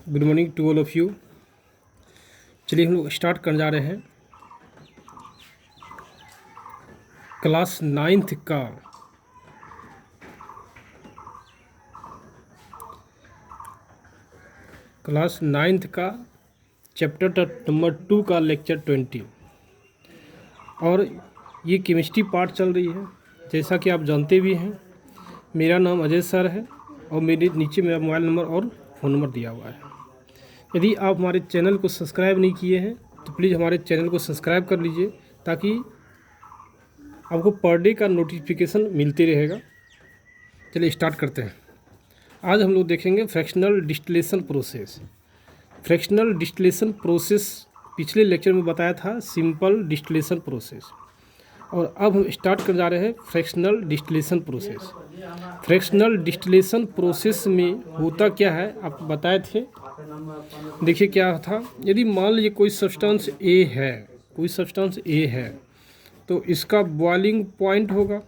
Good morning to all of you. चलिए हम लोग स्टार्ट करने जा रहे हैं क्लास 9th का चैप्टर नंबर 2 का लेक्चर 20 और ये केमिस्ट्री पार्ट चल रही है। जैसा कि आप जानते भी हैं, मेरा नाम अजय सर है और मेरे नीचे मेरा मोबाइल नंबर और फ़ोन नंबर दिया हुआ है। यदि आप हमारे चैनल को सब्सक्राइब नहीं किए हैं तो प्लीज़ हमारे चैनल को सब्सक्राइब कर लीजिए ताकि आपको पर डे का नोटिफिकेशन मिलते रहेगा। चलिए स्टार्ट करते हैं। आज हम लोग देखेंगे fractional distillation process. Fractional distillation process पिछले लेक्चर में बताया था सिंपल डिस्टिलेशन प्रोसेस, और अब हम स्टार्ट कर जा रहे हैं fractional distillation process. Fractional distillation process में होता क्या है आप बताए थे। देखिए क्या था, यदि मान लीजिए कोई सब्सटेंस ए है तो इसका बॉइलिंग पॉइंट होगा,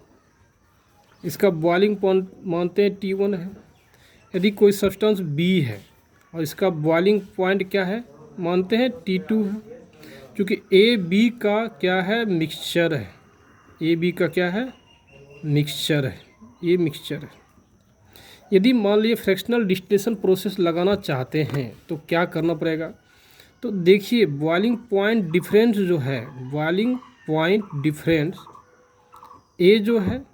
इसका बॉइलिंग पॉइंट मानते हैं T1 है। यदि कोई सब्सटेंस बी है और इसका बॉइलिंग पॉइंट क्या है मानते हैं T2 है, क्योंकि ए बी का क्या है मिक्सचर है, ए बी का क्या है मिक्सचर है, ये मिक्सचर है। यदि मान लीजिए फ्रैक्शनल डिस्टिलेशन प्रोसेस लगाना चाहते हैं तो क्या करना पड़ेगा, तो देखिए बॉइलिंग पॉइंट डिफरेंस जो है, बॉइलिंग पॉइंट डिफरेंस ए जो है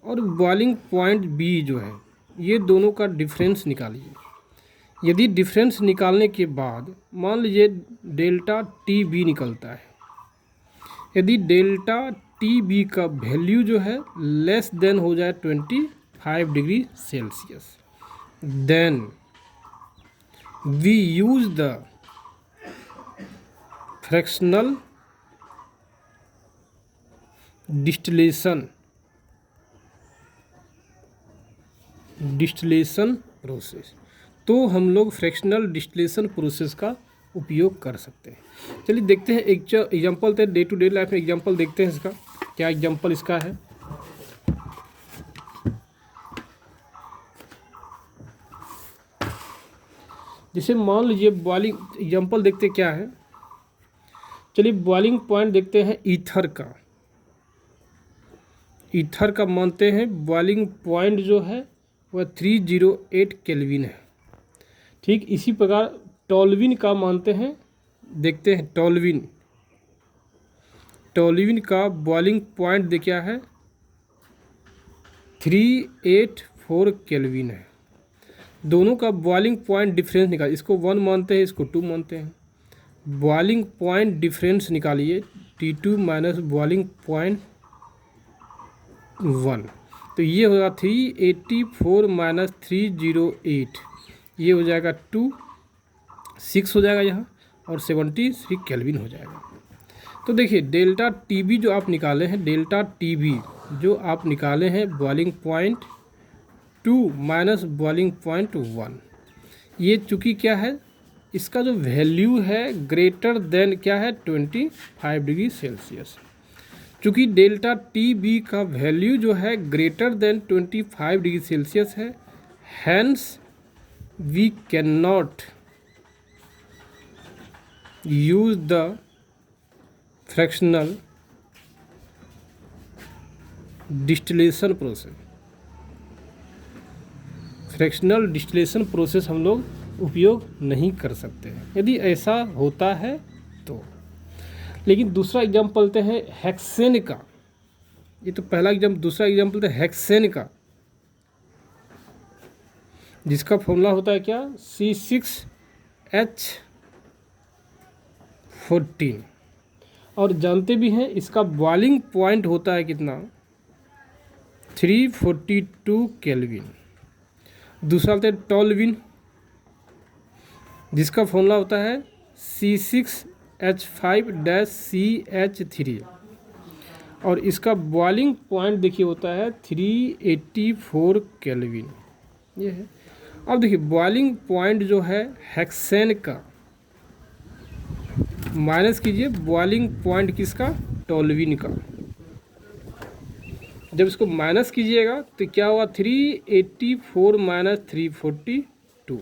और बॉइलिंग पॉइंट बी जो है, ये दोनों का डिफरेंस निकालिए। यदि डिफरेंस निकालने के बाद मान लीजिए डेल्टा टी बी निकलता है, यदि डेल्टा टी बी का वैल्यू जो है लेस देन हो जाए 25 degree Celsius, then we use the fractional distillation process. तो हम लोग फ्रैक्शनल डिस्टिलेशन प्रोसेस का उपयोग कर सकते हैं। चलिए देखते हैं एक एग्जांपल, तो डे टू डे लाइफ में एग्जांपल देखते हैं इसका। क्या एग्जांपल इसका है, जैसे मान लीजिए बॉइलिंग एग्जांपल देखते क्या है। चलिए बॉइलिंग पॉइंट देखते हैं ईथर का मानते हैं बॉइलिंग पॉइंट जो है वह 308 केल्विन है। ठीक इसी प्रकार टॉल्विन का मानते हैं, देखते हैं टॉल्विन का बॉइलिंग पॉइंट क्या है 384 केल्विन है। दोनों का बॉइलिंग पॉइंट डिफरेंस निकाल, इसको 1 मानते हैं, इसको 2 मानते हैं। बॉइलिंग पॉइंट डिफरेंस निकालिए T2 माइनस बॉइलिंग पॉइंट 1, तो ये होगा 384 माइनस 308, ये हो जाएगा 6 हो जाएगा यहाँ, और 73 केल्विन हो जाएगा। तो देखिए डेल्टा टी बी जो आप निकाले हैं, डेल्टा टी बी जो आप निकाले हैं boiling point 2 minus boiling point 1, ये चूँकि क्या है इसका जो वैल्यू है ग्रेटर देन क्या है 25 डिग्री सेल्सियस। चूँकि डेल्टा टी बी का वैल्यू जो है ग्रेटर देन 25 डिग्री सेल्सियस है, hence we can not use the fractional distillation process. Fractional distillation process हम लोग उपयोग नहीं कर सकते हैं यदि ऐसा होता है तो। लेकिन दूसरा एग्जाम्पल लेते हैं हेक्सेन का। ये तो पहला एग्जाम्पल, दूसरा एग्जाम्पल था हेक्सेन का, जिसका फॉर्मूला होता है क्या C6H14, और जानते भी हैं इसका बॉइलिंग पॉइंट होता है कितना 342 केल्विन। दूसरा होता है टॉल्विन, जिसका फॉर्मूला होता है C6H5-CH3, और इसका बॉइलिंग पॉइंट देखिए होता है 384 केल्विन, ये है। अब देखिए बॉइलिंग पॉइंट जो है हेक्सेन का, माइनस कीजिए बॉइलिंग पॉइंट किसका, टोल्यूइन का। जब इसको माइनस कीजिएगा तो क्या हुआ, 384 माइनस 342,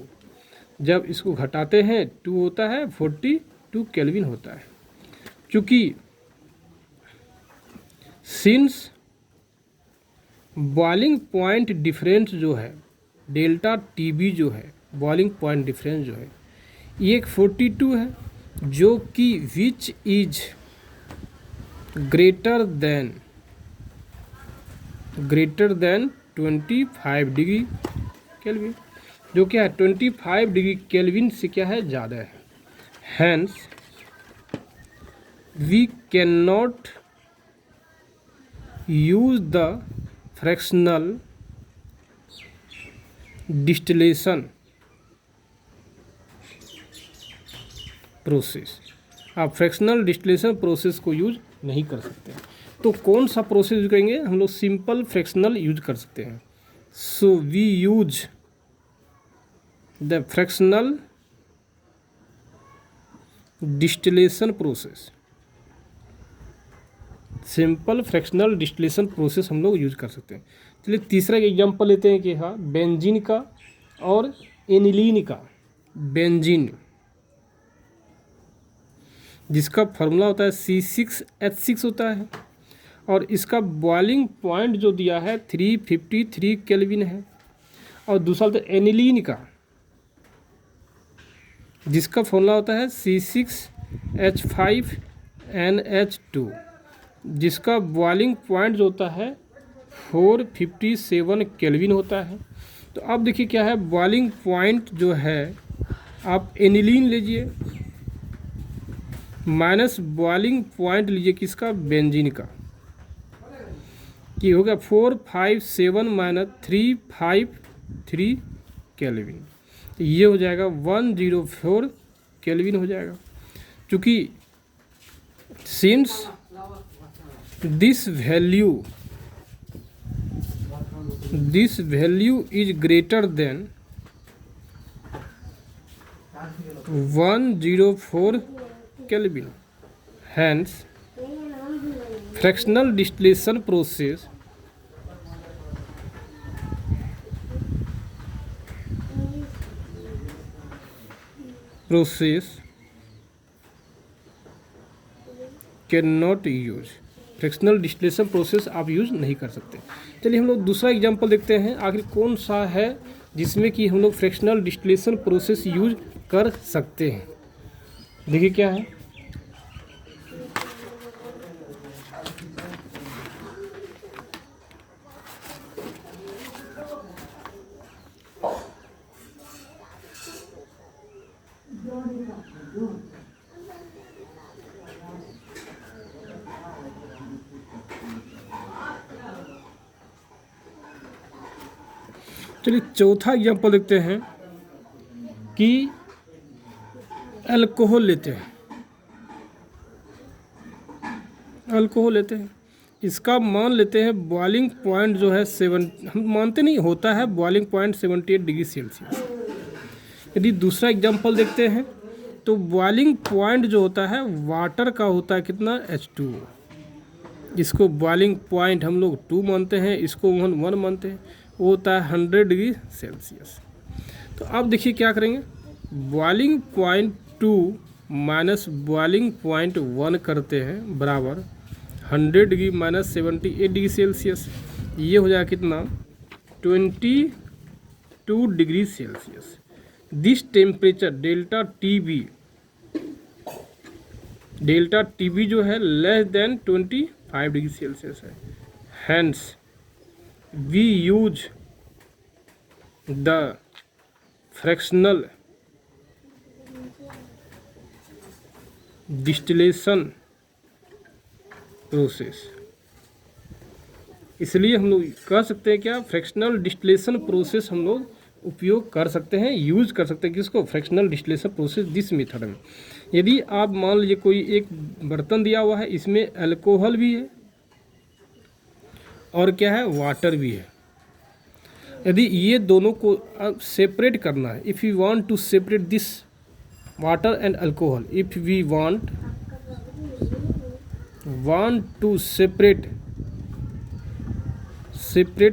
जब इसको घटाते हैं 2 होता है 42 केल्विन होता है। चूँकि सिंस बॉइलिंग पॉइंट डिफरेंस जो है डेल्टा टीबी जो है, बॉइलिंग पॉइंट डिफरेंस जो है ये एक 42 है, जो कि which is greater than 25 degree kelvin, जो क्या है 25 डिग्री केल्विन से क्या है, ज़्यादा है। Hence we can not use the fractional distillation process, आप फ्रैक्शनल डिस्टिलेशन प्रोसेस को यूज नहीं कर सकते। तो कौन सा प्रोसेस यूज करेंगे हम लोग, सिंपल फ्रैक्शनल यूज कर सकते हैं। So we use the fractional distillation process, simple fractional distillation process हम लोग यूज कर सकते हैं। चलिए तीसरा एग्जांपल लेते हैं कि हाँ बेंजीन का और एनिलीन का। बेंजीन जिसका फार्मूला होता है C6H6 होता है, और इसका बॉइलिंग पॉइंट जो दिया है 353 केल्विन है। और दूसरा होता है एनिलीन का, जिसका फार्मूला होता है C6H5NH2, जिसका बॉइलिंग पॉइंट जो होता है 457 केल्विन होता है। तो अब देखिए क्या है, बॉइलिंग पॉइंट जो है आप एनिलीन लीजिए माइनस बॉइलिंग पॉइंट लीजिए किसका, बेंजीन का, कि हो गया 457 माइनस 353 केल्विन, तो ये हो जाएगा 104 केल्विन हो जाएगा। क्योंकि since this value is greater than 104 kelvin, hence fractional distillation process can not use, fractional distillation process आप यूज नहीं कर सकते। चलिए हम लोग दूसरा एग्जांपल देखते हैं, आखिर कौन सा है जिसमें कि हम लोग फ्रैक्शनल डिस्टिलेशन प्रोसेस यूज कर सकते हैं। देखिए क्या है, चलिए चौथा एग्जांपल देखते हैं कि अल्कोहल लेते हैं, अल्कोहल लेते हैं, इसका मान लेते हैं बॉइलिंग पॉइंट जो है 7, हम मानते नहीं होता है बॉइलिंग पॉइंट 78 डिग्री सेल्सियस। यदि दूसरा एग्जांपल देखते हैं तो बॉइलिंग पॉइंट जो होता है वाटर का होता है कितना, H2O, इसको बॉइलिंग पॉइंट हम लोग 2 मानते हैं, इसको 1 मानते हैं, वो होता है 100 डिग्री सेल्सियस। तो अब देखिए क्या करेंगे, boiling point 2 minus boiling point 1 करते हैं बराबर 100 डिग्री माइनस 78 डिग्री सेल्सियस, ये हो जाएगा कितना 22 degree Celsius. This temperature delta T B जो है लेस देन 25 डिग्री सेल्सियस है। Hence we use the fractional distillation process, इसलिए हम लोग कह सकते हैं क्या, फ्रैक्शनल डिस्टिलेशन प्रोसेस हम लोग उपयोग कर सकते हैं, यूज कर सकते हैं किसको, fractional distillation process this method में। यदि आप मान लीजिए कोई एक बर्तन दिया हुआ है, इसमें अल्कोहल भी है और क्या है, वाटर भी है। यदि ये दोनों को सेपरेट करना है, if you want to separate this water and alcohol, if we want to separate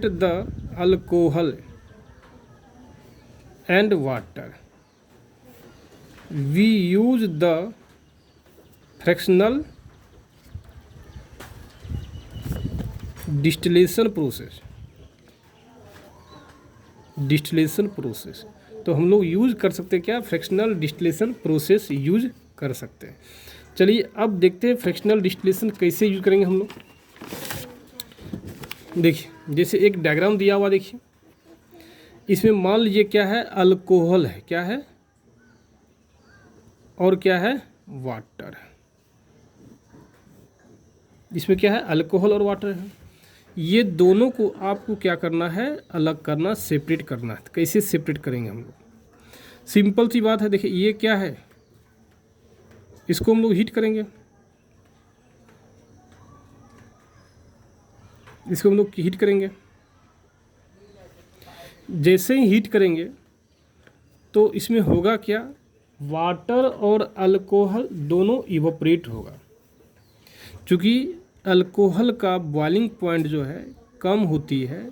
the alcohol and water, we use the fractional distillation process। तो हम लोग यूज कर सकते हैं क्या, फ्रैक्शनल डिस्टिलेशन प्रोसेस यूज कर सकते हैं। चलिए अब देखते हैं फ्रैक्शनल डिस्टिलेशन कैसे यूज करेंगे हम लोग। देखिए जैसे एक डायग्राम दिया हुआ, देखिए इसमें मान लीजिए क्या है, अल्कोहल है, क्या है, और क्या है, वाटर। इसमें क्या है, अल्कोहल और वाटर है। ये दोनों को आपको क्या करना है, अलग करना, सेपरेट करना है। कैसे सेपरेट करेंगे हम लोग, सिंपल सी बात है। देखिए ये क्या है, इसको हम लोग हीट करेंगे, इसको हम लोग हीट करेंगे। जैसे ही हीट करेंगे तो इसमें होगा क्या, वाटर और अल्कोहल दोनों इवोपरेट होगा। क्योंकि अल्कोहल का बॉइलिंग पॉइंट जो है कम होती है,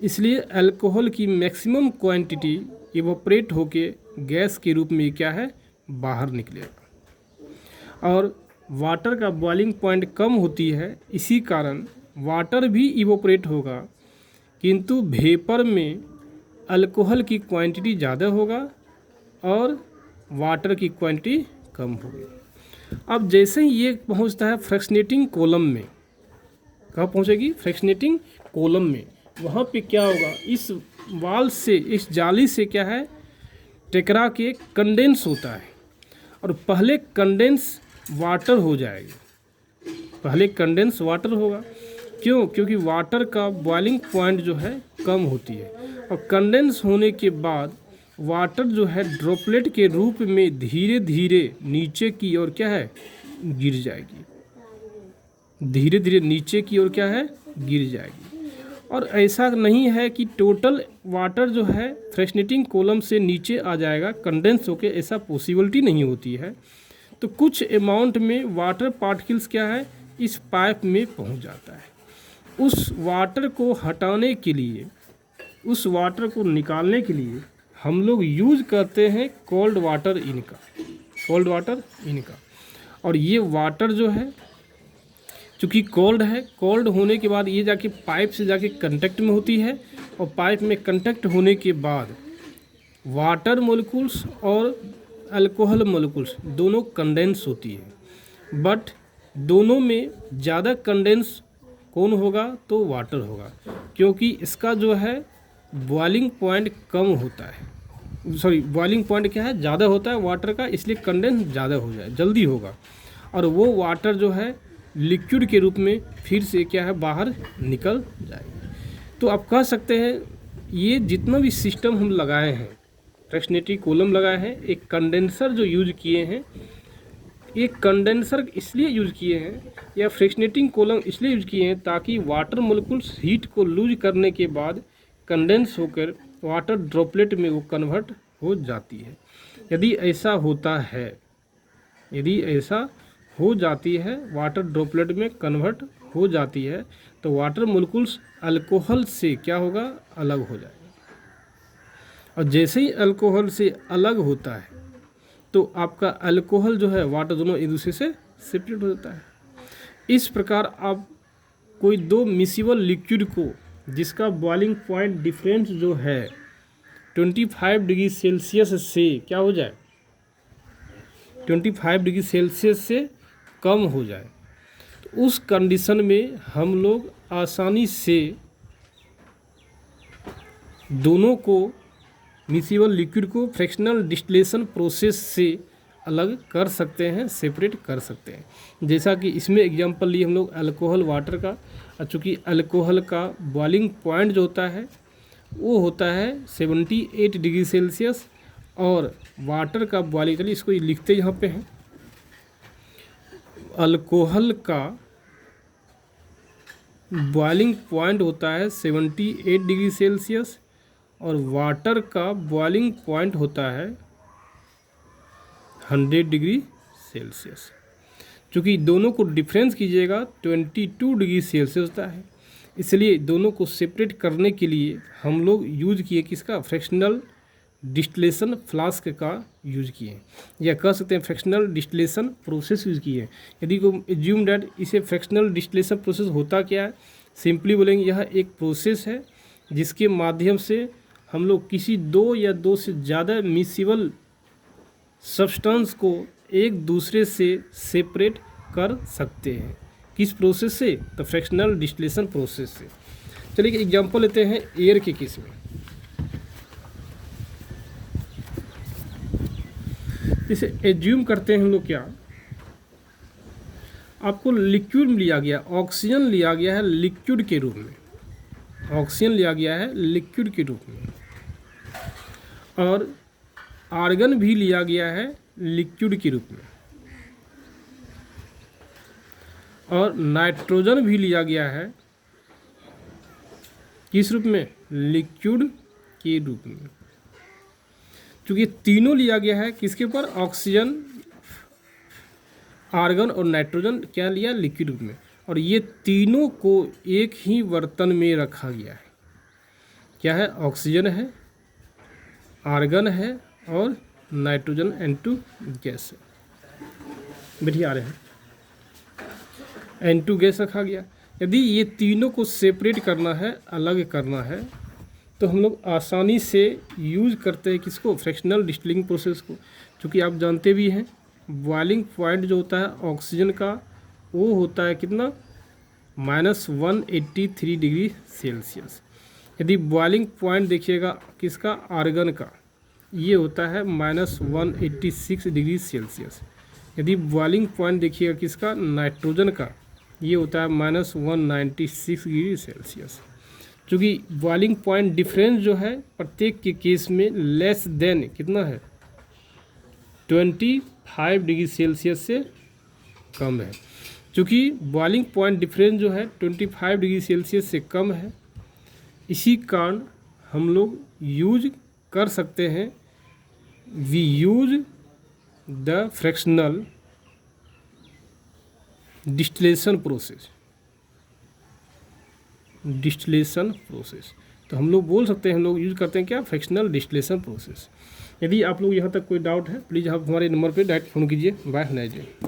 इसलिए अल्कोहल की मैक्सिमम क्वांटिटी इवोपरेट होके गैस के रूप में क्या है, बाहर निकलेगा। और वाटर का बॉइलिंग पॉइंट कम होती है, इसी कारण वाटर भी इवोपरेट होगा, किंतु वेपर में अल्कोहल की क्वांटिटी ज़्यादा होगा और वाटर की क्वांटिटी कम होगी। अब जैसे ही ये पहुंचता है फ्रैक्शनेटिंग कॉलम में, कहाँ पहुंचेगी, फ्रैक्शनेटिंग कॉलम में, वहाँ पे क्या होगा, इस वाल से, इस जाली से क्या है, टकरा के कंडेंस होता है और पहले कंडेंस वाटर हो जाएगी, पहले कंडेंस वाटर होगा। क्यों, क्योंकि वाटर का बॉइलिंग पॉइंट जो है कम होती है, और कंडेंस होने के बाद वाटर जो है ड्रॉपलेट के रूप में धीरे धीरे नीचे की ओर क्या है, गिर जाएगी, धीरे धीरे नीचे की ओर क्या है, गिर जाएगी। और ऐसा नहीं है कि टोटल वाटर जो है फ्रैक्शनेटिंग कॉलम से नीचे आ जाएगा कंडेंस होके, ऐसा पॉसिबिलिटी नहीं होती है। तो कुछ अमाउंट में वाटर पार्टिकल्स क्या है, इस पाइप में पहुंच जाता है। उस वाटर को हटाने के लिए, उस वाटर को निकालने के लिए हम लोग यूज करते हैं कोल्ड वाटर इनका, कोल्ड वाटर इनका। और ये वाटर जो है चूँकि कोल्ड है, कोल्ड होने के बाद ये जाके पाइप से जाके कांटेक्ट में होती है, और पाइप में कांटेक्ट होने के बाद वाटर मोलिकुल्स और अल्कोहल मोलिकुल्स दोनों कंडेंस होती है। बट दोनों में ज़्यादा कंडेंस कौन होगा, तो वाटर होगा, क्योंकि इसका जो है बॉइलिंग पॉइंट कम होता है, सॉरी बॉइलिंग पॉइंट क्या है, ज़्यादा होता है वाटर का, इसलिए कंडेंस ज़्यादा हो जाए, जल्दी होगा। और वो वाटर जो है लिक्विड के रूप में फिर से क्या है, बाहर निकल जाएगा। तो आप कह सकते हैं ये जितना भी सिस्टम हम लगाए हैं, फ्रैक्शनेटिंग कॉलम लगाए हैं, एक कंडेंसर जो यूज किए हैं, एक कंडेंसर इसलिए यूज किए हैं या फ्रैक्शनेटिंग कॉलम इसलिए यूज किए हैं ताकि वाटर मोलिकुल्स हीट को लूज करने के बाद कंडेंस होकर वाटर ड्रॉपलेट में वो कन्वर्ट हो जाती है। यदि ऐसा होता है, यदि ऐसा हो जाती है, वाटर ड्रॉपलेट में कन्वर्ट हो जाती है, तो वाटर मोलिकुल्स अल्कोहल से क्या होगा, अलग हो जाएगा। और जैसे ही अल्कोहल से अलग होता है तो आपका अल्कोहल जो है, वाटर दोनों एक दूसरे से सेपरेट हो जाता है। इस प्रकार आप कोई दो मिसिबल लिक्विड को जिसका बॉइलिंग पॉइंट डिफरेंस जो है 25 डिग्री सेल्सियस से क्या हो जाए, 25 डिग्री सेल्सियस से कम हो जाए, तो उस कंडीशन में हम लोग आसानी से दोनों को, मिसिबल लिक्विड को फ्रैक्शनल डिस्टिलेशन प्रोसेस से अलग कर सकते हैं, सेपरेट कर सकते हैं। जैसा कि इसमें एग्जांपल लिए हम लोग अल्कोहल वाटर का, चूँकि अल्कोहल का बॉइलिंग पॉइंट जो होता है वो होता है 78 डिग्री सेल्सियस, और वाटर का बॉइलिंग, चलिए इसको लिखते यहाँ पे हैं, अल्कोहल का बॉइलिंग पॉइंट होता है 78 डिग्री सेल्सियस और वाटर का बॉइलिंग पॉइंट होता है 100 डिग्री सेल्सियस। चूँकि दोनों को डिफरेंस कीजिएगा 22 डिग्री सेल्सियस होता है, इसलिए दोनों को सेपरेट करने के लिए हम लोग यूज किए किसका, फ्रैक्शनल डिस्टिलेशन फ्लास्क का यूज किए, या कह सकते हैं फ्रैक्शनल डिस्टिलेशन प्रोसेस यूज किए। यदि को एज्यूम डैट इसे फ्रैक्शनल डिस्टिलेशन प्रोसेस होता क्या है, सिंपली बोलेंगे यह एक प्रोसेस है जिसके माध्यम से हम लोग किसी दो या दो से ज़्यादा मिसिबल सब्सटेंस को एक दूसरे से सेपरेट कर सकते हैं। किस प्रोसेस से, तो फ्रैक्शनल डिस्टिलेशन प्रोसेस से। चलिए एग्जांपल लेते हैं एयर के केस में। जैसे एज्यूम करते हैं हम लोग क्या, आपको लिक्विड लिया गया, ऑक्सीजन लिया गया है लिक्विड के रूप में, ऑक्सीजन लिया गया है लिक्विड के रूप में, और आर्गन भी लिया गया है लिक्विड के रूप में, और नाइट्रोजन भी लिया गया है किस रूप में, लिक्विड के रूप में। क्योंकि तीनों लिया गया है किसके ऊपर, ऑक्सीजन, आर्गन और नाइट्रोजन क्या लिया, लिक्विड रूप में, और ये तीनों को एक ही बर्तन में रखा गया है। क्या है, ऑक्सीजन है, आर्गन है और नाइट्रोजन N2 गैस है। बढ़िया आ रहे हैं, N2 गैस रखा गया। यदि ये तीनों को सेपरेट करना है, अलग करना है, तो हम लोग आसानी से यूज करते हैं किसको, फ्रैक्शनल डिस्टिलिंग प्रोसेस को। क्योंकि आप जानते भी हैं बॉइलिंग पॉइंट जो होता है ऑक्सीजन का, वो होता है कितना, -183 डिग्री सेल्सियस। यदि बॉइलिंग पॉइंट देखिएगा किसका, आर्गन का, ये होता है -186 डिग्री सेल्सियस। यदि बॉइलिंग पॉइंट देखिएगा किसका, नाइट्रोजन का, ये होता है -196 डिग्री सेल्सियस। चूँकि बॉइलिंग पॉइंट डिफरेंस जो है प्रत्येक के केस में लेस देन कितना है, 25 डिग्री सेल्सियस से कम है। चूँकि बॉइलिंग पॉइंट डिफरेंस जो है 25 डिग्री सेल्सियस से कम है, इसी कारण हम लोग यूज कर सकते हैं, we use the fractional distillation process, distillation process. तो हम लोग बोल सकते हैं, हम लोग यूज करते हैं क्या, फ्रैक्शनल डिस्टिलेशन प्रोसेस। यदि आप लोग यहाँ तक कोई डाउट है, प्लीज़ आप हमारे नंबर पे डायरेक्ट फ़ोन कीजिए। Bye, nice day.